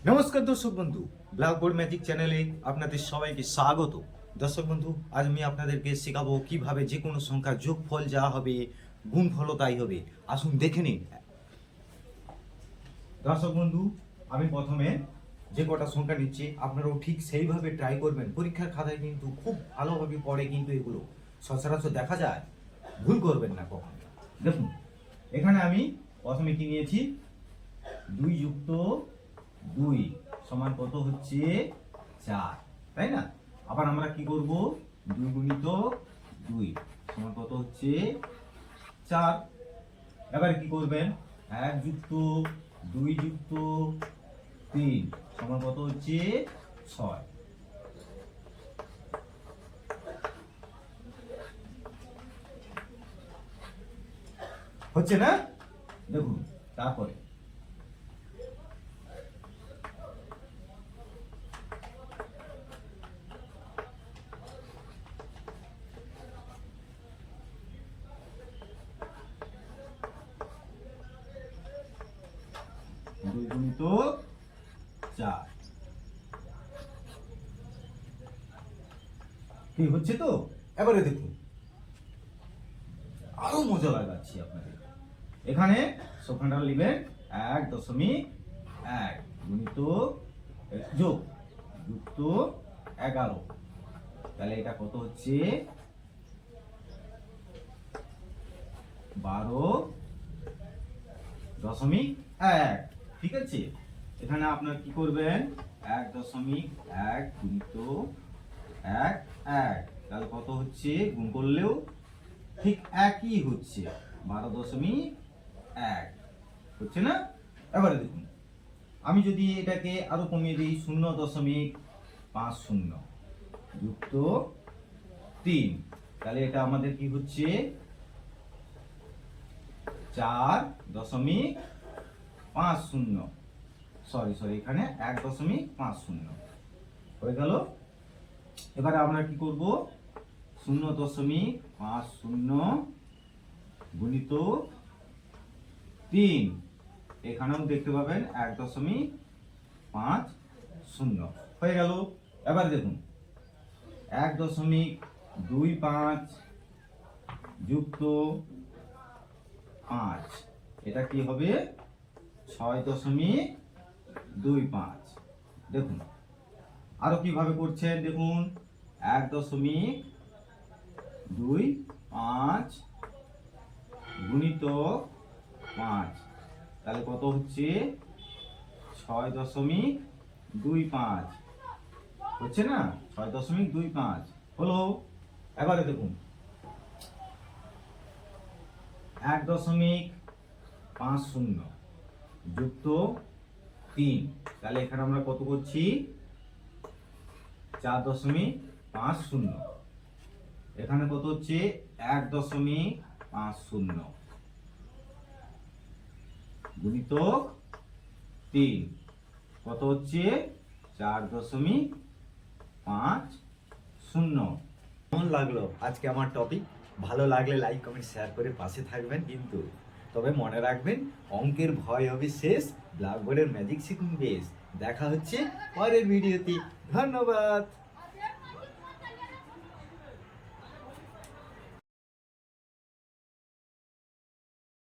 নমস্কার দর্শক বন্ধু, ব্ল্যাকবোর্ড ম্যাজিক চ্যানেলে আপনাদের সবাইকে স্বাগত। দর্শক বন্ধু, আজ আমি আপনাদেরকে শেখাবো কিভাবে যে কোনো সংখ্যার যোগফল যা হবে গুণফলও তাই হবে। আসুন দেখে নিন। দর্শক বন্ধু, আমি প্রথমে যে কটা সংখ্যা নিচ্ছি আপনারাও ঠিক সেইভাবে ট্রাই করবেন। পরীক্ষার খাতায় কিন্তু খুব ভালোভাবে পড়ে, কিন্তু এগুলো সচরাচর দেখা যায়, ভুল করবেন না কখনো। দেখুন, এখানে আমি প্রথমে কি নিয়েছি, 2 যুক্ত 2 সমান কত হচ্ছে 4, তাই না? আবার আমরা কি করব, 2 গুণিত 2 সমান কত হচ্ছে 4। এবার কি করবেন, 1 যুক্ত 2 যুক্ত 3 সমান কত হচ্ছে 6। হচ্ছে না? দেখুন, তারপরে দুই গুণিত 4 কি হচ্ছে তো? এবারে দেখুন, আরো মজা লাগাচ্ছি আপনাদের। এখানে সংখ্যাটা লিখবেন 1.1 গুণিত যোগ যুক্ত 11, তাহলে এটা কত হচ্ছে 12.1। ঠিক আছে, এখানে আপনার কি করবেন, 1.1 গুণিত 1 তাহলে কত হচ্ছে, গুণ করলেও ঠিক একই হচ্ছে, 12.1 হচ্ছে না? এবারে দেখুন, আমি যদি এটাকে আরো কমিয়ে দিই, 0.50 যুক্ত 3, তাহলে এটা আমাদের কি হচ্ছে 4.50, সরি এখানে 1.50 হয়ে গেল। এবারে আমরা কি করব, 0.50 গুণিত 3, এখানেও দেখতে পাবেন 1.50 হয়ে গেল। এবার দেখুন, 1.25 যুক্ত 5, এটা কি হবে 6.25। দেখুন আরো কিভাবে করছেন, দেখুন 1.25 গুণিত 5, তাহলে কত হচ্ছে 6.25 হচ্ছে না? 6.25 হলো। এবারে দেখুন, 1.50 যুক্ত 3, তাহলে এখানে আমরা কত করছি 4.50, এখানে কত হচ্ছে 1.50 গুণিত 3 কত হচ্ছে 4.50। কেমন লাগলো আজকে আমার টপিক? ভালো লাগলে লাইক কমেন্ট শেয়ার করে পাশে থাকবেন কিন্তু। তবে মনে রাখবেন, অঙ্কের ভয় হবে শেষ, ব্ল্যাকবোর্ডের ম্যাজিক শিখুন বেশ। দেখা হচ্ছে পরের ভিডিওতে। ধন্যবাদ।